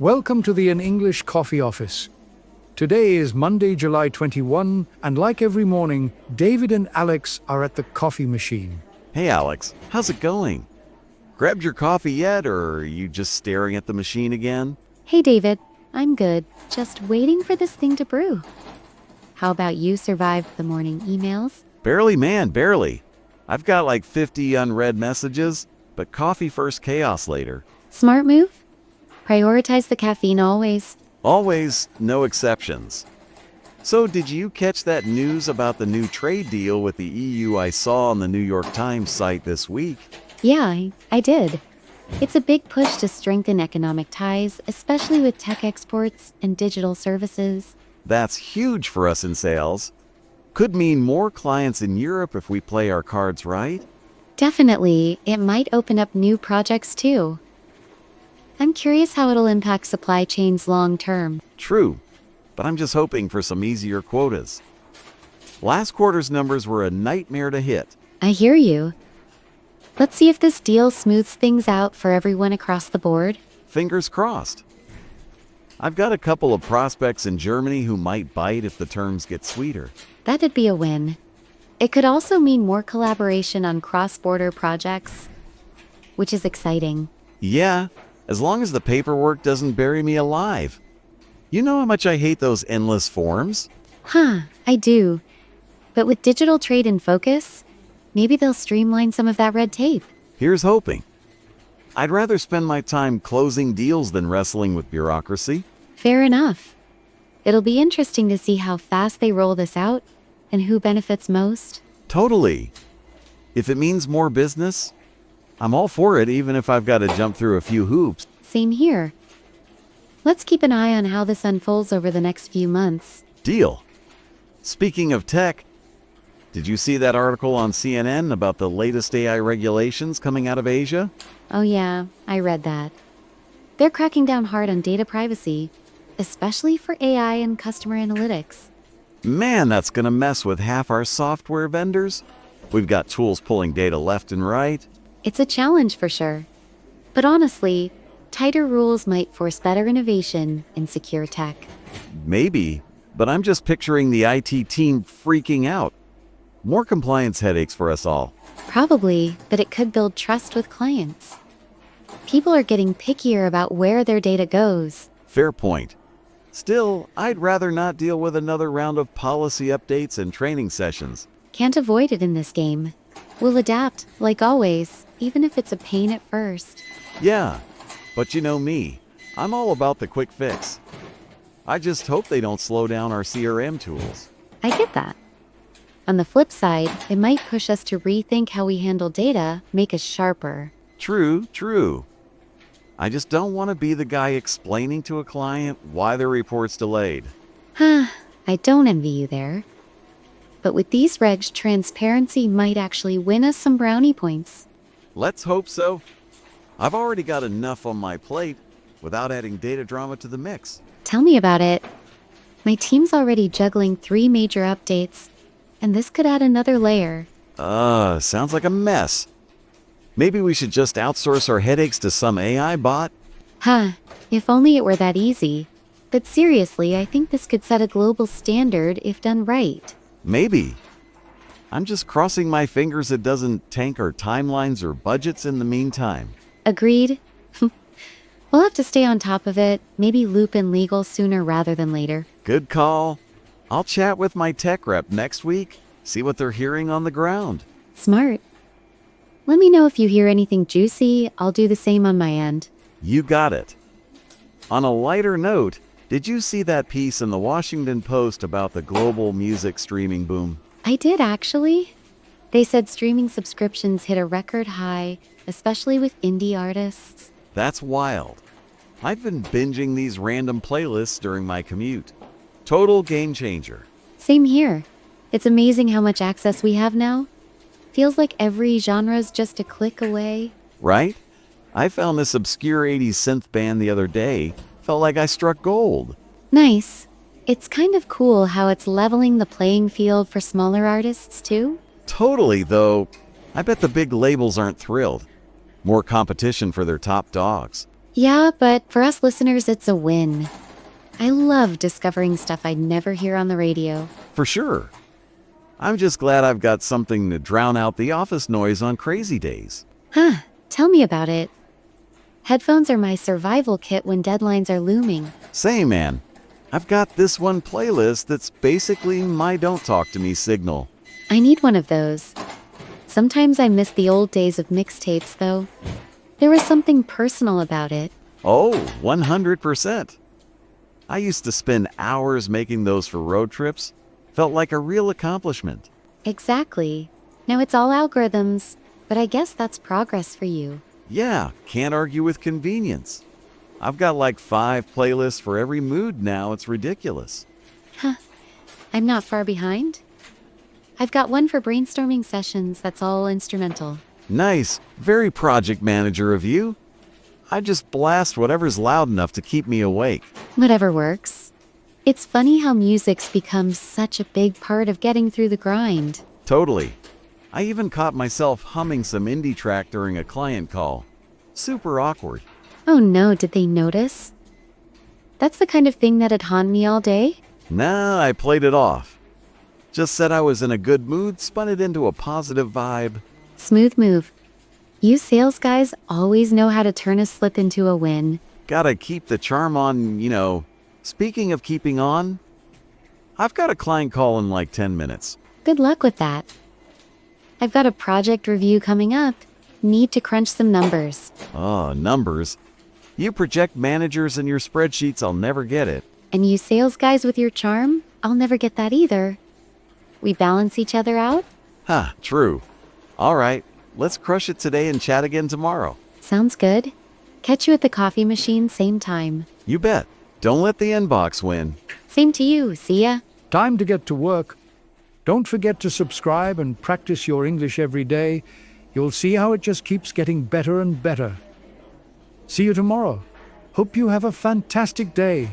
Welcome to the In English Coffee Office. Today is Monday, July 21, and like every morning, David and Alex are at the coffee machine. Hey Alex, how's it going? Grabbed your coffee yet, or are you just staring at the machine again? Hey David, I'm good. Just waiting for this thing to brew. How about you survived the morning emails? Barely, man, barely. I've got like 50 unread messages, but coffee first, chaos later. Smart move? Prioritize the caffeine always. Always, no exceptions. So did you catch that news about the new trade deal with the EU I saw on the New York Times site this week? Yeah, I did. It's a big push to strengthen economic ties, especially with tech exports and digital services. That's huge for us in sales. Could mean more clients in Europe if we play our cards right. Definitely, it might open up new projects too. I'm curious how it'll impact supply chains long term. True, but I'm just hoping for some easier quotas. Last quarter's numbers were a nightmare to hit. I hear you. Let's see if this deal smooths things out for everyone across the board. Fingers crossed. I've got a couple of prospects in Germany who might bite if the terms get sweeter. That'd be a win. It could also mean more collaboration on cross-border projects, which is exciting. Yeah, as long as the paperwork doesn't bury me alive. You know how much I hate those endless forms? I do. But with digital trade in focus, maybe they'll streamline some of that red tape. Here's hoping. I'd rather spend my time closing deals than wrestling with bureaucracy. Fair enough. It'll be interesting to see how fast they roll this out and who benefits most. Totally. If it means more business, I'm all for it, even if I've got to jump through a few hoops. Same here. Let's keep an eye on how this unfolds over the next few months. Deal. Speaking of tech, did you see that article on CNN about the latest AI regulations coming out of Asia? Oh yeah, I read that. They're cracking down hard on data privacy, especially for AI and customer analytics. Man, that's going to mess with half our software vendors. We've got tools pulling data left and right. It's a challenge for sure. But honestly, tighter rules might force better innovation in secure tech. Maybe, but I'm just picturing the IT team freaking out. More compliance headaches for us all. Probably, but it could build trust with clients. People are getting pickier about where their data goes. Fair point. Still, I'd rather not deal with another round of policy updates and training sessions. Can't avoid it in this game. We'll adapt, like always, even if it's a pain at first. Yeah, but you know me. I'm all about the quick fix. I just hope they don't slow down our CRM tools. I get that. On the flip side, it might push us to rethink how we handle data, make us sharper. True. I just don't want to be the guy explaining to a client why their report's delayed. I don't envy you there. But with these regs, transparency might actually win us some brownie points. Let's hope so. I've already got enough on my plate without adding data drama to the mix. Tell me about it. My team's already juggling 3 major updates, and this could add another layer. Sounds like a mess. Maybe we should just outsource our headaches to some AI bot? If only it were that easy. But seriously, I think this could set a global standard if done right. Maybe. I'm just crossing my fingers it doesn't tank our timelines or budgets in the meantime. Agreed. We'll have to stay on top of it, maybe loop in legal sooner rather than later. Good call. I'll chat with my tech rep next week, see what they're hearing on the ground. Smart. Let me know if you hear anything juicy. I'll do the same on my end. You got it. On a lighter note, did you see that piece in the Washington Post about the global music streaming boom? I did, actually. They said streaming subscriptions hit a record high, especially with indie artists. That's wild. I've been binging these random playlists during my commute. Total game changer. Same here. It's amazing how much access we have now. Feels like every genre's just a click away. Right? I found this obscure 80s synth band the other day. Felt like I struck gold. Nice. It's kind of cool how it's leveling the playing field for smaller artists, too. Totally, though. I bet the big labels aren't thrilled. More competition for their top dogs. Yeah, but for us listeners, it's a win. I love discovering stuff I'd never hear on the radio. For sure. I'm just glad I've got something to drown out the office noise on crazy days. Huh, tell me about it. Headphones are my survival kit when deadlines are looming. Say, man, I've got this one playlist that's basically my don't talk to me signal. I need one of those. Sometimes I miss the old days of mixtapes, though. There was something personal about it. Oh, 100%. I used to spend hours making those for road trips. Felt like a real accomplishment. Exactly. Now it's all algorithms, but I guess that's progress for you. Yeah, can't argue with convenience. I've got like 5 playlists for every mood now, it's ridiculous. I'm not far behind. I've got one for brainstorming sessions that's all instrumental. Nice, very project manager of you. I just blast whatever's loud enough to keep me awake. Whatever works. It's funny how music's become such a big part of getting through the grind. Totally. I even caught myself humming some indie track during a client call. Super awkward. Oh no, did they notice? That's the kind of thing that'd haunt me all day? Nah, I played it off. Just said I was in a good mood, spun it into a positive vibe. Smooth move. You sales guys always know how to turn a slip into a win. Gotta keep the charm on. Speaking of keeping on, I've got a client call in like 10 minutes. Good luck with that. I've got a project review coming up. Need to crunch some numbers. Oh, numbers. You project managers in your spreadsheets, I'll never get it. And you sales guys with your charm? I'll never get that either. We balance each other out? True. All right, let's crush it today and chat again tomorrow. Sounds good. Catch you at the coffee machine, same time. You bet. Don't let the inbox win. Same to you. See ya. Time to get to work. Don't forget to subscribe and practice your English every day. You'll see how it just keeps getting better and better. See you tomorrow. Hope you have a fantastic day.